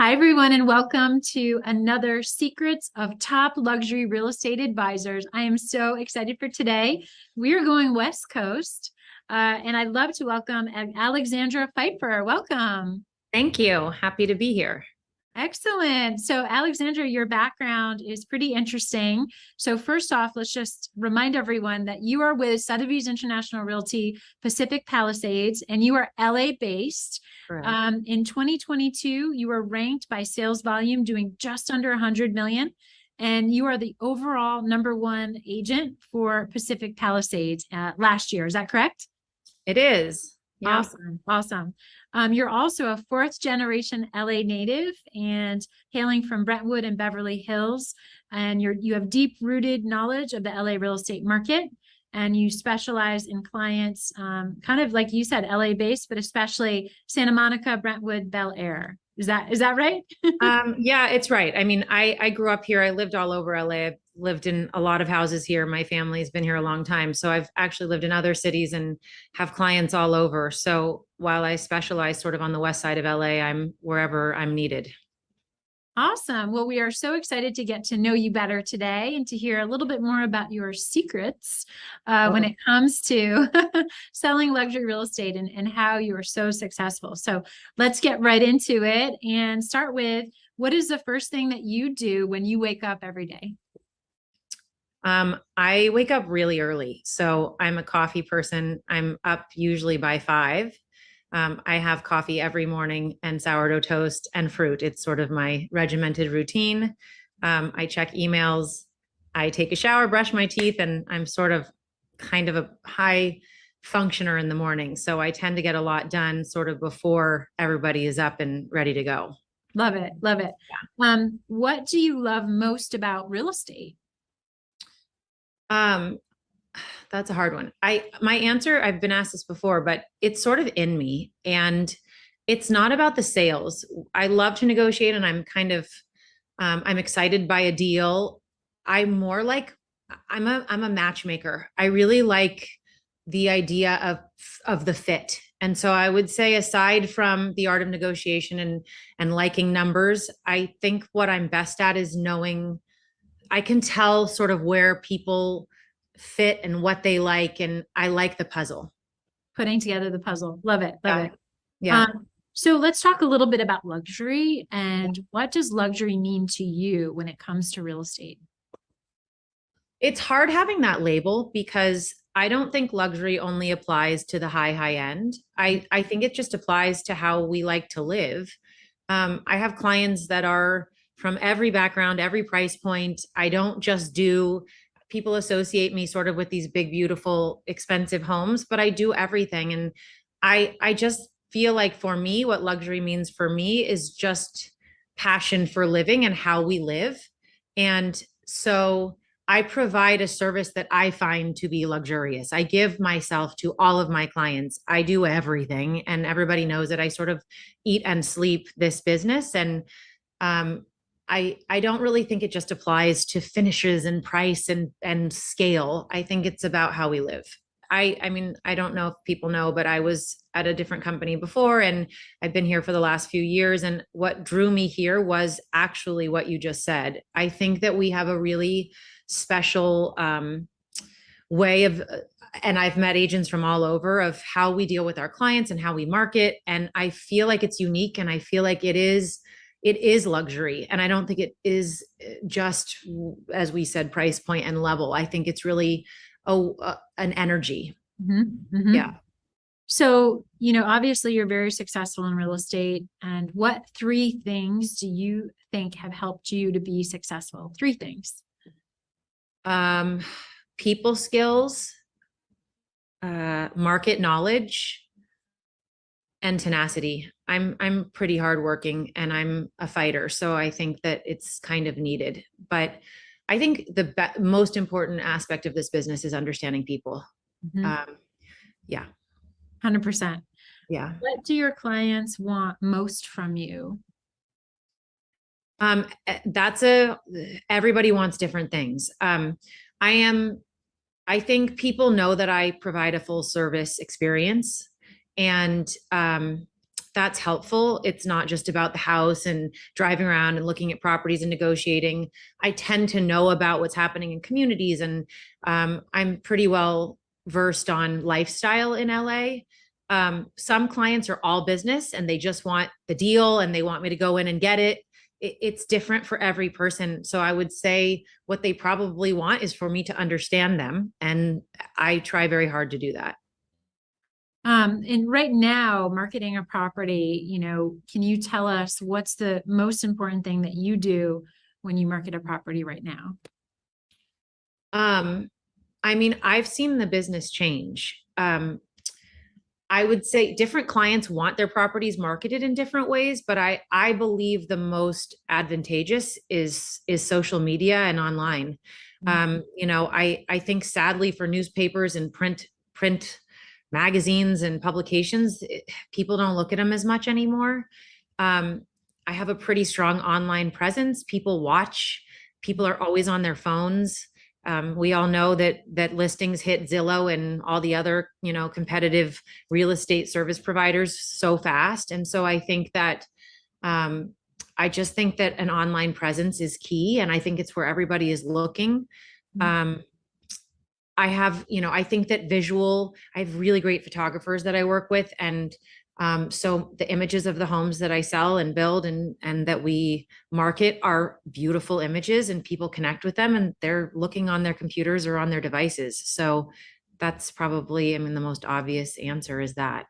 Hi, everyone, and welcome to another Secrets of Top Luxury Real Estate Advisors. I am so excited for today. We are going West Coast, and I'd love to welcome Alexandra Pfeifer. Welcome. Thank you. Happy to be here. Excellent. So, Alexandra, your background is pretty interesting. So, first off, let's just remind everyone that you are with Sotheby's International Realty Pacific Palisades, and you are LA based. Correct. In 2022, you were ranked by sales volume doing just under 100 million. And you are the overall #1 agent for Pacific Palisades last year. Is that correct? It is. Yeah. Awesome. Awesome. You're also a fourth generation LA native and hailing from Brentwood and Beverly Hills. And you have deep rooted knowledge of the LA real estate market. And you specialize in clients, kind of like you said, LA based, but especially Santa Monica, Brentwood, Bel Air. Is that right? Yeah, it's right. I mean, I grew up here. I lived all over LA. I've lived in a lot of houses here. My family's been here a long time. So I've actually lived in other cities and have clients all over. So while I specialize sort of on the west side of LA, I'm wherever I'm needed. Awesome. Well, we are so excited to get to know you better today and to hear a little bit more about your secrets when it comes to selling luxury real estate and how you are so successful. So let's get right into it and start with, what is the first thing that you do when you wake up every day? I wake up really early. So I'm a coffee person. I'm up usually by 5. I have coffee every morning and sourdough toast and fruit. It's sort of my regimented routine. I check emails, I take a shower, brush my teeth, and I'm sort of kind of a high functioner in the morning. So I tend to get a lot done sort of before everybody is up and ready to go. Love it. Love it. What do you love most about real estate? Um, That's a hard one. My answer, I've been asked this before, but it's sort of in me, and it's not about the sales. I love to negotiate, and I'm excited by a deal. I'm more like I'm a matchmaker. I really like the idea of the fit. And so I would say, aside from the art of negotiation and liking numbers, I think what I'm best at is knowing, I can tell sort of where people fit and what they like. And I like the puzzle. Putting together the puzzle. Love it. Love Yeah. it. Yeah. So let's talk a little bit about luxury, and what does luxury mean to you when it comes to real estate? It's hard having that label because I don't think luxury only applies to the high end. I think it just applies to how we like to live. I have clients that are from every background, every price point. I don't just do, people associate me sort of with these big, beautiful, expensive homes, but I do everything. And I just feel like, for me, what luxury means for me is just passion for living and how we live. And so I provide a service that I find to be luxurious. I give myself to all of my clients. I do everything, and everybody knows that I sort of eat and sleep this business. And um, I don't really think it just applies to finishes and price and scale. I think it's about how we live. I mean, I don't know if people know, but I was at a different company before, and I've been here for the last few years. And what drew me here was actually what you just said. I think that we have a really special way of, and I've met agents from all over, of how we deal with our clients and how we market. And I feel like it's unique, and I feel like it is luxury. And I don't think it is just, as we said, price point and level. I think it's really an energy. Mm-hmm. Mm-hmm. Yeah. So, obviously you're very successful in real estate. And what 3 things do you think have helped you to be successful? 3 things. People skills, market knowledge, and tenacity. I'm pretty hardworking, and I'm a fighter. So I think that it's kind of needed. But I think the most important aspect of this business is understanding people. Mm-hmm. Yeah. 100%. Yeah. What do your clients want most from you? Everybody wants different things. I think people know that I provide a full service experience, and that's helpful. It's not just about the house and driving around and looking at properties and negotiating. I tend to know about what's happening in communities, and I'm pretty well versed on lifestyle in LA. Some clients are all business and they just want the deal and they want me to go in and get it. It's different for every person. So I would say what they probably want is for me to understand them. And I try very hard to do that. And right now, marketing a property, can you tell us what's the most important thing that you do when you market a property right now? I mean, I've seen the business change. I would say different clients want their properties marketed in different ways, but I believe the most advantageous is social media and online. I think sadly for newspapers and print magazines and publications, people don't look at them as much anymore. I have a pretty strong online presence. People watch. People are always on their phones. We all know that listings hit Zillow and all the other, competitive real estate service providers so fast. And so I think that I just think that an online presence is key. And I think it's where everybody is looking. I think that I have really great photographers that I work with. And so the images of the homes that I sell and build and that we market are beautiful images, and people connect with them and they're looking on their computers or on their devices. So that's probably, the most obvious answer is that.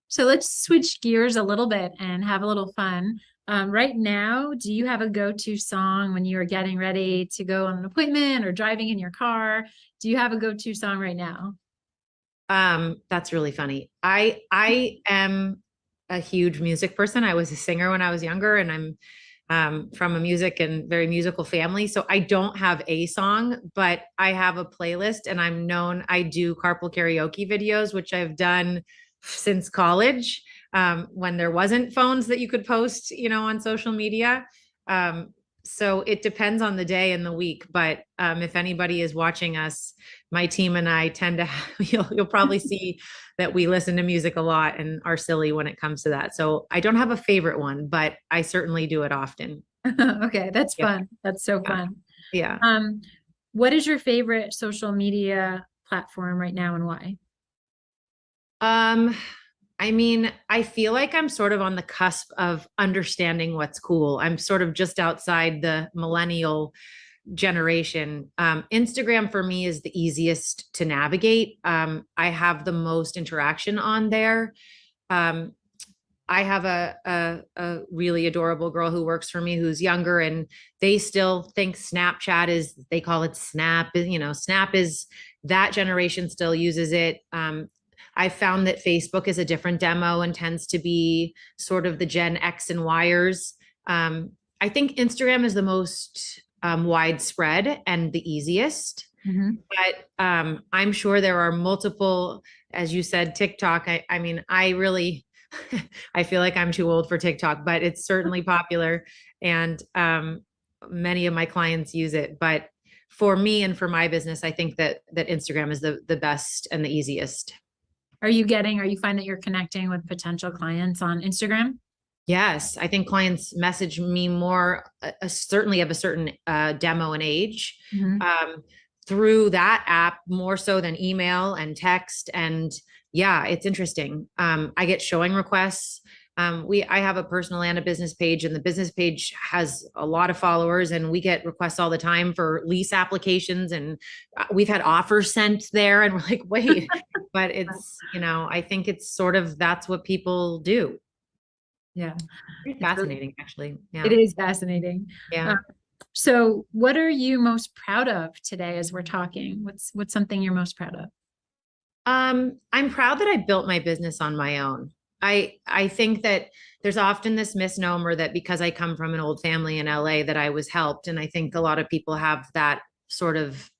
So let's switch gears a little bit and have a little fun. Right now, do you have a go-to song when you are getting ready to go on an appointment or driving in your car? Do you have a go-to song right now? That's really funny. I am a huge music person. I was a singer when I was younger, and I'm from a music and very musical family. So I don't have a song, but I have a playlist, and I do carpool karaoke videos, which I've done since college, when there wasn't phones that you could post, on social media. So it depends on the day and the week. But if anybody is watching us, my team and I tend to you'll probably see that we listen to music a lot and are silly when it comes to that. So I don't have a favorite one, but I certainly do it often. Okay, that's Yeah. fun. That's so fun. Yeah. What is your favorite social media platform right now and why? I feel like I'm sort of on the cusp of understanding what's cool. I'm sort of just outside the millennial generation. Instagram for me is the easiest to navigate. I have the most interaction on there. Um, I have a really adorable girl who works for me who's younger, and they still think Snapchat they call it Snap. Snap is, that generation still uses it. I found that Facebook is a different demo and tends to be sort of the Gen X and Yers. I think Instagram is the most widespread and the easiest. But I'm sure there are multiple, as you said, TikTok. I really, I feel like I'm too old for TikTok, but it's certainly popular, and many of my clients use it. But for me and for my business, I think that Instagram is the best and the easiest. Are you find that you're connecting with potential clients on Instagram? Yes, I think clients message me more, certainly of a certain demo and age, through that app more so than email and text. And yeah, it's interesting. I get showing requests. I have a personal and a business page, and the business page has a lot of followers, and we get requests all the time for lease applications, and we've had offers sent there, and we're like, wait, but it's, I think it's sort of, that's what people do. Yeah. Pretty fascinating, actually. Yeah. It is fascinating. Yeah. So what are you most proud of today as we're talking? What's something you're most proud of? I'm proud that I built my business on my own. I think that there's often this misnomer that because I come from an old family in LA that I was helped. And I think a lot of people have that sort of,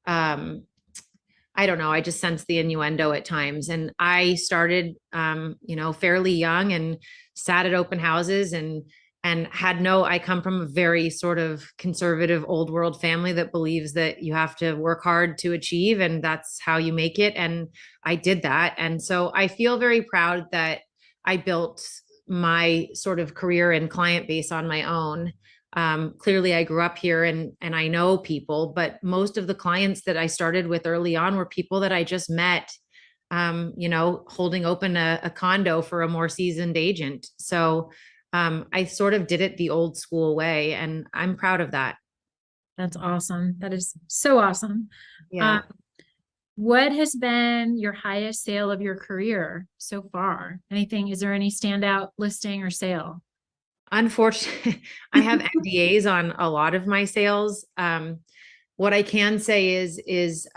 I don't know, I just sense the innuendo at times. And I started, fairly young, and sat at open houses, and I come from a very sort of conservative old world family that believes that you have to work hard to achieve, and that's how you make it. And I did that. And so I feel very proud that I built my sort of career and client base on my own. Clearly I grew up here and I know people, but most of the clients that I started with early on were people that I just met, holding open a condo for a more seasoned agent. So I sort of did it the old school way, and I'm proud of that. That's awesome. That is so awesome. Um, Yeah. what has been your highest sale of your career so far? Anything, is there any standout listing or sale? Unfortunately, I have NDAs on a lot of my sales. What I can say is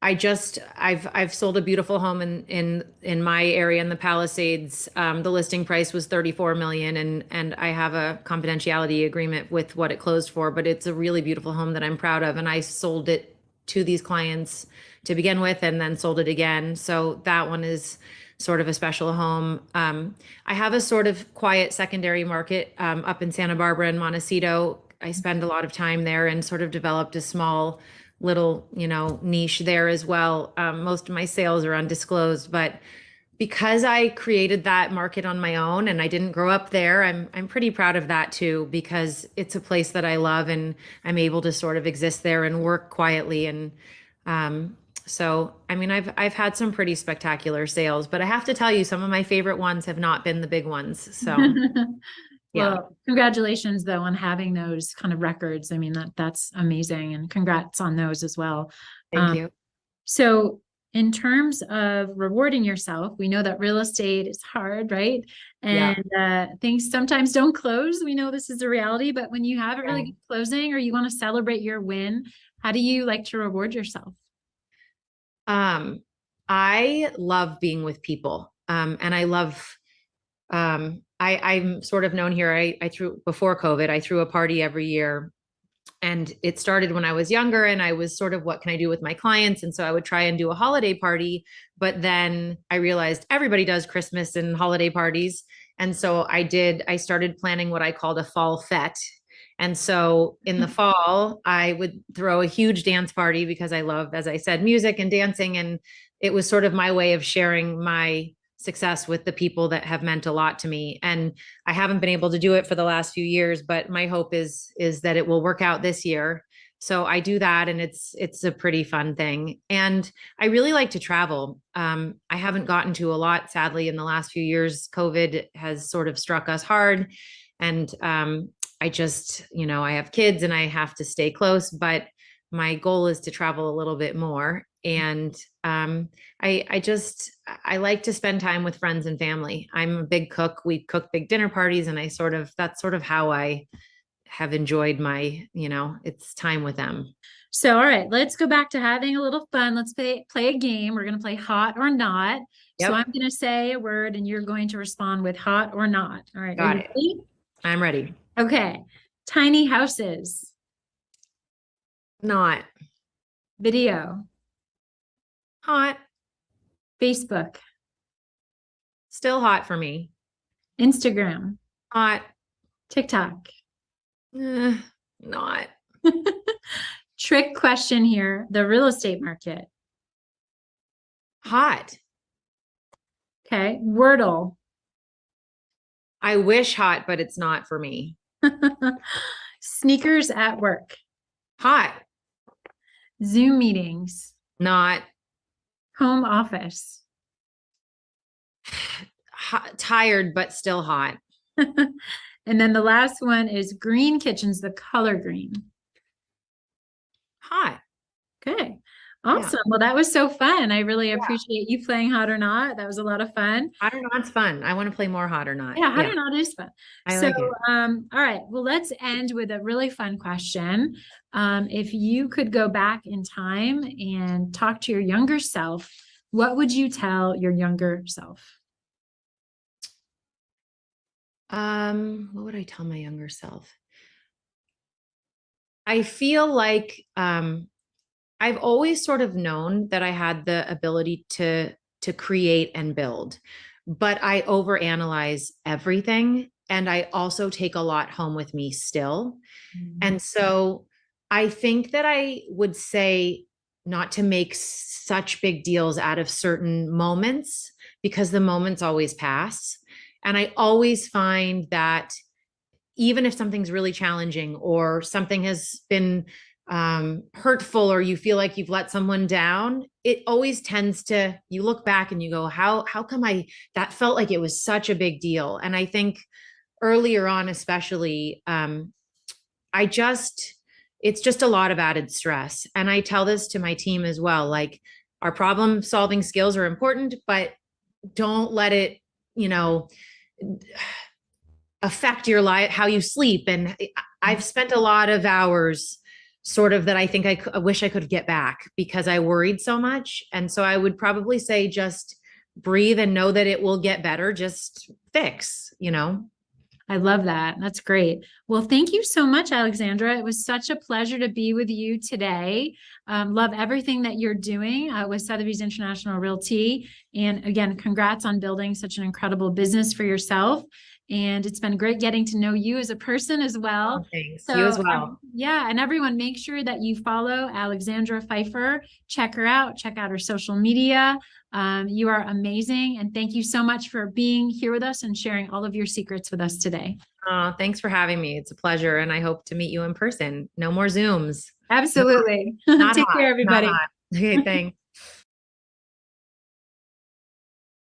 I've sold a beautiful home in my area in the Palisades. The listing price was 34 million, and I have a confidentiality agreement with what it closed for, but it's a really beautiful home that I'm proud of, and I sold it to these clients to begin with and then sold it again. So that one is sort of a special home. I have a sort of quiet secondary market up in Santa Barbara and Montecito. I spend a lot of time there and sort of developed a small little, niche there as well. Most of my sales are undisclosed, but because I created that market on my own and I didn't grow up there, I'm pretty proud of that too, because it's a place that I love and I'm able to sort of exist there and work quietly. And so I mean I've had some pretty spectacular sales, but I have to tell you, some of my favorite ones have not been the big ones. So yeah. Well, congratulations though on having those kind of records. I mean, that's amazing, and congrats on those as well. Thank Um, you. so in terms of rewarding yourself, we know that real estate is hard, right? Yeah. And things sometimes don't close. We know this is a reality, but when you have a really Yeah. good closing or you want to celebrate your win, how do you like to reward yourself? Um, I love being with people. And I love I'm sort of known here. I threw before COVID, I threw a party every year. And it started when I was younger, and I was sort of, what can I do with my clients? And so I would try and do a holiday party. But then I realized everybody does Christmas and holiday parties. And so I started planning what I called a fall fete. And so in the fall, I would throw a huge dance party because I love, as I said, music and dancing. And it was sort of my way of sharing my success with the people that have meant a lot to me. And I haven't been able to do it for the last few years, but my hope is that it will work out this year. So I do that, and it's a pretty fun thing. And I really like to travel. I haven't gotten to a lot, sadly, in the last few years. COVID has sort of struck us hard, and I just, I have kids and I have to stay close, but my goal is to travel a little bit more. And I like to spend time with friends and family. I'm a big cook. We cook big dinner parties, and that's sort of how I have enjoyed my, it's time with them. So, all right, let's go back to having a little fun. Let's play a game. We're going to play hot or not. So I'm Yep. going to say a word and you're going to respond with hot or not. All right, are Got you it. ready? I'm ready. Okay. Tiny houses, Not video, hot. Facebook, Still hot for me. Instagram, Hot. TikTok. Eh, not Trick question here, the real estate market. hot. Okay. Wordle, I wish hot, but it's not for me. sneakers at work, Hot. Zoom meetings, Not home office. hot, tired, but still hot. And then the last one is green kitchens, the color green. Hot. Okay. Yeah. Awesome. Well, that was so fun. I really appreciate you playing hot or not. That was a lot of fun. Hot or not's fun. I want to play more hot or not. Yeah, hot Yeah, or not is fun. I So, like it. all right. Well, let's end with a really fun question. If you could go back in time and talk to your younger self, what would you tell your younger self? What would I tell my younger self? I feel like I've always sort of known that I had the ability to create and build, but I overanalyze everything, and I also take a lot home with me still. Mm. And so I think that I would say not to make such big deals out of certain moments, because the moments always pass. And I always find that even if something's really challenging or something has been hurtful, or you feel like you've let someone down, it always tends to, you look back and you go, how come that felt like it was such a big deal. And I think earlier on, especially, it's just a lot of added stress. And I tell this to my team as well, like, our problem solving skills are important, but don't let it, you know, affect your life, how you sleep. And I've spent a lot of hours sort of that I think I wish I could get back because I worried so much. And so I would probably say, just breathe and know that it will get better. Just fix, you know? I love that. That's great. Well, thank you so much, Alexandra. It was such a pleasure to be with you today. Love everything that you're doing with Sotheby's International Realty. And again, congrats on building such an incredible business for yourself. And it's been great getting to know you as a person as well. Oh, thanks. So, You as well. yeah, and everyone, make sure that you follow Alexandra Pfeifer. Check her out. Check out her social media. You are amazing. And thank you so much for being here with us and sharing all of your secrets with us today. Thanks for having me. It's a pleasure. And I hope to meet you in person. No more Zooms. Absolutely. Not Take hot. care, Not everybody. hot. Okay, thanks.